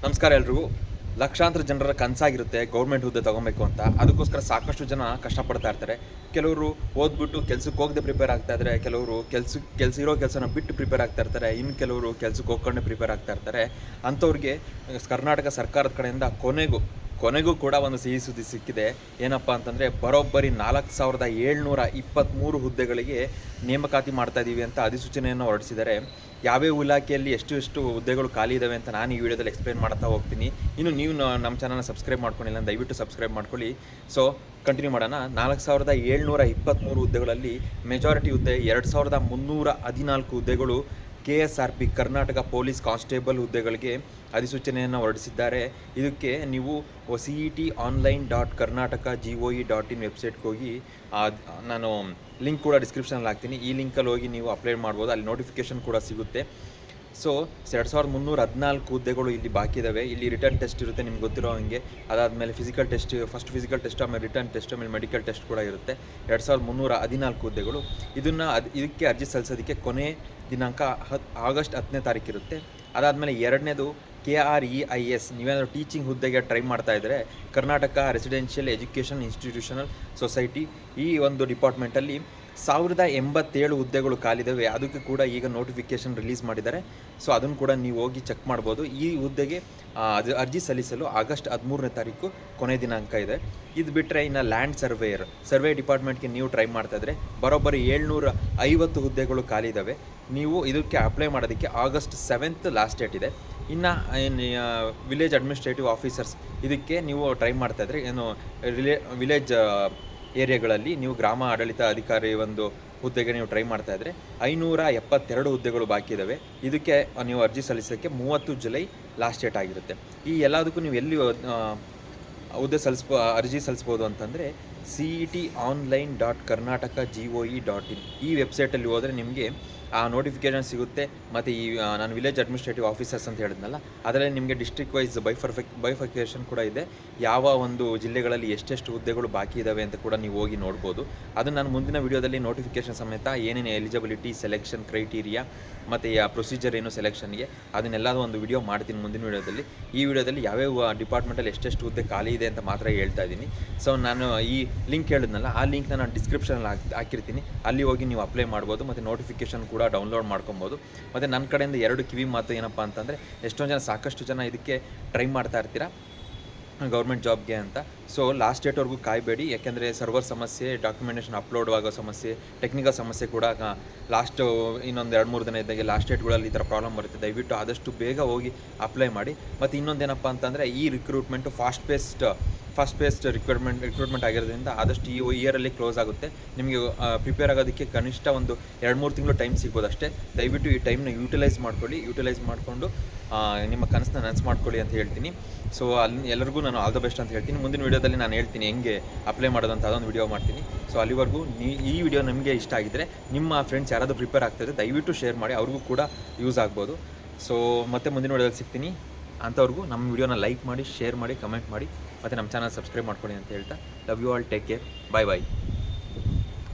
ನಮಸ್ಕಾರ ಎಲ್ರಿಗೂ. ಲಕ್ಷಾಂತರ ಜನರ ಕನಸಾಗಿರುತ್ತೆ ಗೌರ್ಮೆಂಟ್ ಹುದ್ದೆ ತೊಗೊಬೇಕು ಅಂತ. ಅದಕ್ಕೋಸ್ಕರ ಸಾಕಷ್ಟು ಜನ ಕಷ್ಟಪಡ್ತಾ ಇರ್ತಾರೆ. ಕೆಲವರು ಓದ್ಬಿಟ್ಟು ಕೆಲ್ಸಕ್ಕೆ ಹೋಗದೆ ಪ್ರಿಪೇರ್ ಆಗ್ತಾ ಇದ್ದಾರೆ, ಕೆಲವರು ಇರೋ ಕೆಲಸನ ಬಿಟ್ಟು ಪ್ರಿಪೇರ್ ಆಗ್ತಾ ಇರ್ತಾರೆ, ಇನ್ನು ಕೆಲವರು ಕೆಲ್ಸಕ್ಕೆ ಹೋಗ್ಕೊಂಡೆ ಪ್ರಿಪೇರ್ ಆಗ್ತಾ ಇರ್ತಾರೆ. ಅಂಥವ್ರಿಗೆ ಕರ್ನಾಟಕ ಸರ್ಕಾರದ ಕಡೆಯಿಂದ ಕೊನೆಗೂ ಕೂಡ ಒಂದು ಸಿಹಿ ಸುದ್ದಿ ಸಿಕ್ಕಿದೆ. ಏನಪ್ಪ ಅಂತಂದರೆ, ಬರೋಬ್ಬರಿ 4723 ಹುದ್ದೆಗಳಿಗೆ ನೇಮಕಾತಿ ಮಾಡ್ತಾ ಇದ್ದೀವಿ ಅಂತ ಅಧಿಸೂಚನೆಯನ್ನು ಹೊರಡಿಸಿದ್ದಾರೆ. ಯಾವ್ಯಾವ ಇಲಾಖೆಯಲ್ಲಿ ಎಷ್ಟು ಹುದ್ದೆಗಳು ಖಾಲಿ ಇದ್ದಾವೆ ಅಂತ ನಾನು ಈ ವಿಡಿಯೋದಲ್ಲಿ ಎಕ್ಸ್ಪ್ಲೇನ್ ಮಾಡ್ತಾ ಹೋಗ್ತೀನಿ. ಇನ್ನು ನೀವು ನಮ್ಮ ಚಾನಲ್ನ ಸಬ್ಸ್ಕ್ರೈಬ್ ಮಾಡ್ಕೊಂಡಿಲ್ಲ, ದಯವಿಟ್ಟು ಸಬ್ಸ್ಕ್ರೈಬ್ ಮಾಡ್ಕೊಳ್ಳಿ. ಸೊ ಕಂಟಿನ್ಯೂ ಮಾಡೋಣ. 4723 ಹುದ್ದೆಗಳಲ್ಲಿ ಮೆಜಾರಿಟಿ ಹುದ್ದೆ 2314 ಹುದ್ದೆಗಳು KSRP ಕರ್ನಾಟಕ ಪೊಲೀಸ್ ಕಾನ್ಸ್ಟೇಬಲ್ ಹುದ್ದೆಗಳಿಗೆ ಅಧಿಸೂಚನೆಯನ್ನು ಹೊರಡಿಸಿದ್ದಾರೆ. ಇದಕ್ಕೆ ನೀವು cet.online.karnataka.gov.in ವೆಬ್ಸೈಟ್ಗೆ ಹೋಗಿ, ನಾನು ಲಿಂಕ್ ಕೂಡ ಡಿಸ್ಕ್ರಿಪ್ಷನಲ್ಲಿ ಹಾಕ್ತೀನಿ. ಈ ಲಿಂಕಲ್ಲಿ ಹೋಗಿ ನೀವು ಅಪ್ಲೈ ಮಾಡ್ಬೋದು. ಅಲ್ಲಿ ನೋಟಿಫಿಕೇಷನ್ ಕೂಡ ಸಿಗುತ್ತೆ. ಸೊ 2314 ಹುದ್ದೆಗಳು ಇಲ್ಲಿ ಬಾಕಿ ಇದ್ದಾವೆ. ಇಲ್ಲಿ ರಿಟರ್ನ್ ಟೆಸ್ಟ್ ಇರುತ್ತೆ, ನಿಮ್ಗೆ ಗೊತ್ತಿರೋ ಹಾಗೆ. ಅದಾದಮೇಲೆ physical test, first physical test, ಆಮೇಲೆ ರಿಟರ್ನ್ ಟೆಸ್ಟ್, ಆಮೇಲೆ ಮೆಡಿಕಲ್ ಟೆಸ್ಟ್ ಕೂಡ ಇರುತ್ತೆ. 2314 ಹುದ್ದೆಗಳು. ಇದಕ್ಕೆ ಅರ್ಜಿ ಸಲ್ಲಿಸೋದಕ್ಕೆ ಕೊನೆ ದಿನಾಂಕ ಆಗಸ್ಟ್ 10ನೇ ತಾರೀಕು ಇರುತ್ತೆ. ಅದಾದಮೇಲೆ ಎರಡನೇದು KREIS. ನೀವೇನಾದರೂ ಟೀಚಿಂಗ್ ಹುದ್ದೆಗೆ ಟ್ರೈ ಮಾಡ್ತಾ ಇದ್ದರೆ, Karnataka residential education institutional society, ಈ ಒಂದು ಡಿಪಾರ್ಟ್ಮೆಂಟಲ್ಲಿ 1087 ಹುದ್ದೆಗಳು ಖಾಲಿದ್ದಾವೆ. ಅದಕ್ಕೆ ಕೂಡ ಈಗ ನೋಟಿಫಿಕೇಷನ್ ರಿಲೀಸ್ ಮಾಡಿದ್ದಾರೆ. ಸೊ ಅದನ್ನು ಕೂಡ ನೀವು ಹೋಗಿ ಚೆಕ್ ಮಾಡ್ಬೋದು. ಈ ಹುದ್ದೆಗೆ ಅರ್ಜಿ ಸಲ್ಲಿಸಲು ಆಗಸ್ಟ್ 13ನೇ ತಾರೀಕು ಕೊನೆ ದಿನಾಂಕ ಇದೆ. ಇದು ಬಿಟ್ಟರೆ ಇನ್ನು ಲ್ಯಾಂಡ್ ಸರ್ವೆ ಡಿಪಾರ್ಟ್ಮೆಂಟ್ಗೆ ನೀವು ಟ್ರೈ ಮಾಡ್ತಾಯಿದ್ರೆ ಬರೋಬ್ಬರಿ 750 ಹುದ್ದೆಗಳು ಖಾಲಿ ಇದ್ದಾವೆ. ನೀವು ಇದಕ್ಕೆ ಅಪ್ಲೈ ಮಾಡೋದಕ್ಕೆ ಆಗಸ್ಟ್ 7th ಲಾಸ್ಟ್ ಡೇಟ್ ಇದೆ. ಇನ್ನು ವಿಲೇಜ್ ಅಡ್ಮಿನಿಸ್ಟ್ರೇಟಿವ್ ಆಫೀಸರ್ಸ್, ಇದಕ್ಕೆ ನೀವು ಟ್ರೈ ಮಾಡ್ತಾಯಿದ್ರೆ, ವಿಲೇಜ್ ಏರಿಯಾಗಳಲ್ಲಿ ನೀವು ಗ್ರಾಮ ಆಡಳಿತ ಅಧಿಕಾರಿ ಒಂದು ಹುದ್ದೆಗೆ ನೀವು ಟ್ರೈ ಮಾಡ್ತಾಯಿದ್ರೆ 572 ಹುದ್ದೆಗಳು ಬಾಕಿ ಇದ್ದಾವೆ. ಇದಕ್ಕೆ ನೀವು ಅರ್ಜಿ ಸಲ್ಲಿಸೋಕ್ಕೆ 30 ಜುಲೈ ಲಾಸ್ಟ್ ಡೇಟ್ ಆಗಿರುತ್ತೆ. ಈ ಎಲ್ಲದಕ್ಕೂ ನೀವು ಎಲ್ಲಿ ಅರ್ಜಿ ಸಲ್ಲಿಸ್ಬೋದು ಅಂತಂದರೆ cet.online.karnataka.gov.in ಈ ವೆಬ್ಸೈಟಲ್ಲಿ ಹೋದರೆ ನಿಮಗೆ ಆ ನೋಟಿಫಿಕೇಷನ್ ಸಿಗುತ್ತೆ. ಮತ್ತು ನಾನು ವಿಲೇಜ್ ಅಡ್ಮಿನಿಸ್ಟ್ರೇಟಿವ್ ಆಫೀಸರ್ಸ್ ಅಂತ ಹೇಳಿದ್ನಲ್ಲ, ಅದರಲ್ಲಿ ನಿಮಗೆ ಡಿಸ್ಟ್ರಿಕ್ಟ್ ವೈಸ್ ಬೈಫರ್ಕೇಷನ್ ಕೂಡ ಇದೆ. ಯಾವ ಒಂದು ಜಿಲ್ಲೆಗಳಲ್ಲಿ ಎಷ್ಟೆಷ್ಟು ಹುದ್ದೆಗಳು ಬಾಕಿ ಇದ್ದಾವೆ ಅಂತ ಕೂಡ ನೀವು ಹೋಗಿ ನೋಡ್ಬೋದು. ಅದನ್ನು ನಾನು ಮುಂದಿನ ವಿಡಿಯೋದಲ್ಲಿ ನೋಟಿಫಿಕೇಷನ್ ಸಮೇತ ಏನೇನು ಎಲಿಜಿಬಿಲಿಟಿ, ಸೆಲೆಕ್ಷನ್ ಕ್ರೈಟೀರಿಯಾ ಮತ್ತು ಪ್ರೊಸೀಜರ್ ಏನು ಸೆಲೆಕ್ಷನ್ಗೆ, ಅದನ್ನೆಲ್ಲದೂ ಒಂದು ವಿಡಿಯೋ ಮಾಡ್ತೀನಿ ಮುಂದಿನ ವಿಡಿಯೋದಲ್ಲಿ. ಈ ವಿಡಿಯೋದಲ್ಲಿ ಯಾವ್ಯಾವ ಡಿಪಾರ್ಟ್ಮೆಂಟಲ್ಲಿ ಎಷ್ಟೆಷ್ಟು ಹುದ್ದೆ ಖಾಲಿ ಇದೆ ಅಂತ ಮಾತ್ರ ಹೇಳ್ತಾ ಇದ್ದೀನಿ. ಸೊ ನಾನು ಈ ಲಿಂಕ್ ಹೇಳಿದ್ನಲ್ಲ, ಆ ಲಿಂಕ್ನ ನಾನು ಡಿಸ್ಕ್ರಿಪ್ಷನಲ್ಲಿ ಹಾಕಿರ್ತೀನಿ. ಅಲ್ಲಿ ಹೋಗಿ ನೀವು ಅಪ್ಲೈ ಮಾಡ್ಬೋದು ಮತ್ತು ನೋಟಿಫಿಕೇಷನ್ ಕೂಡ ಡೌನ್ಲೋಡ್ ಮಾಡ್ಕೊಬೋದು. ಮತ್ತು ನನ್ನ ಕಡೆಯಿಂದ 2 ಕಿವಿ ಮಾತು ಏನಪ್ಪ ಅಂತಂದರೆ, ಸಾಕಷ್ಟು ಜನ ಇದಕ್ಕೆ ಟ್ರೈ ಮಾಡ್ತಾ ಇರ್ತೀರಾ ಗೌರ್ಮೆಂಟ್ ಜಾಬ್ಗೆ ಅಂತ. ಸೊ ಲಾಸ್ಟ್ ಡೇಟ್ವರೆಗೂ ಕಾಯಬೇಡಿ, ಯಾಕೆಂದರೆ ಸರ್ವರ್ ಸಮಸ್ಯೆ, ಡಾಕ್ಯುಮೆಂಟೇಷನ್ ಅಪ್ಲೋಡ್ ಆಗೋ ಸಮಸ್ಯೆ, ಟೆಕ್ನಿಕಲ್ ಸಮಸ್ಯೆ ಕೂಡ ಇನ್ನೊಂದು 2-3 ದಿನ ಇದ್ದಾಗೆ ಲಾಸ್ಟ್ ಡೇಟ್ಗಳಲ್ಲಿ ಈ ಥರ ಪ್ರಾಬ್ಲಮ್ ಬರುತ್ತೆ. ದಯವಿಟ್ಟು ಆದಷ್ಟು ಬೇಗ ಹೋಗಿ ಅಪ್ಲೈ ಮಾಡಿ. ಮತ್ತು ಇನ್ನೊಂದೇನಪ್ಪ ಅಂತಂದರೆ, ಈ ರಿಕ್ರೂಟ್ಮೆಂಟು ಫಾಸ್ಟ್ ಪೇಸ್ಡ್ ರಿಕ್ರೂಟ್ಮೆಂಟ್ ಆಗಿರೋದ್ರಿಂದ ಆದಷ್ಟು ಈ ಇಯರಲ್ಲಿ ಕ್ಲೋಸ್ ಆಗುತ್ತೆ. ನಿಮಗೆ ಪ್ರಿಪೇರ್ ಆಗೋದಕ್ಕೆ ಕನಿಷ್ಠ ಒಂದು 2-3 ತಿಂಗಳು ಟೈಮ್ ಸಿಗ್ಬೋದು ಅಷ್ಟೇ. ದಯವಿಟ್ಟು ಈ ಟೈಮ್ನ ಯೂಟಿಲೈಸ್ ಮಾಡಿಕೊಂಡು ನಿಮ್ಮ ಕನಸನ್ನ ನನಸು ಮಾಡ್ಕೊಳ್ಳಿ ಅಂತ ಹೇಳ್ತೀನಿ. ಸೊ ಎಲ್ಲರಿಗೂ ನಾನು ಆಲ್ ದ ಬೆಸ್ಟ್ ಅಂತ ಹೇಳ್ತೀನಿ. ಮುಂದಿನ ವಿಡಿಯೋದಲ್ಲಿ ನಾನು ಹೇಳ್ತೀನಿ ಹೆಂಗೆ ಅಪ್ಲೈ ಮಾಡೋದಂತ, ಅದೊಂದು ವಿಡಿಯೋ ಮಾಡ್ತೀನಿ. ಸೊ ಅಲ್ಲಿವರೆಗೂ ಈ ವಿಡಿಯೋ ನಿಮಗೆ ಇಷ್ಟ ಆಗಿದ್ದರೆ, ನಿಮ್ಮ ಫ್ರೆಂಡ್ಸ್ ಯಾರಾದರೂ ಪ್ರಿಪೇರ್ ಆಗ್ತಾಯಿದ್ರೆ ದಯವಿಟ್ಟು ಶೇರ್ ಮಾಡಿ, ಅವ್ರಿಗೂ ಕೂಡ ಯೂಸ್ ಆಗ್ಬೋದು. ಸೊ ಮತ್ತೆ ಮುಂದಿನ ವಿಡಿಯೋದಲ್ಲಿ ಸಿಗ್ತೀನಿ. ಅಂಥವ್ರಿಗೂ ನಮ್ಮ ವಿಡಿಯೋನ ಲೈಕ್ ಮಾಡಿ, ಶೇರ್ ಮಾಡಿ, ಕಮೆಂಟ್ ಮಾಡಿ, ಮತ್ತು ನಮ್ಮ ಚಾನಲ್ ಸಬ್ಸ್ಕ್ರೈಬ್ ಮಾಡ್ಕೊಳ್ಳಿ ಅಂತ ಹೇಳ್ತಾ, love you all, take care, bye.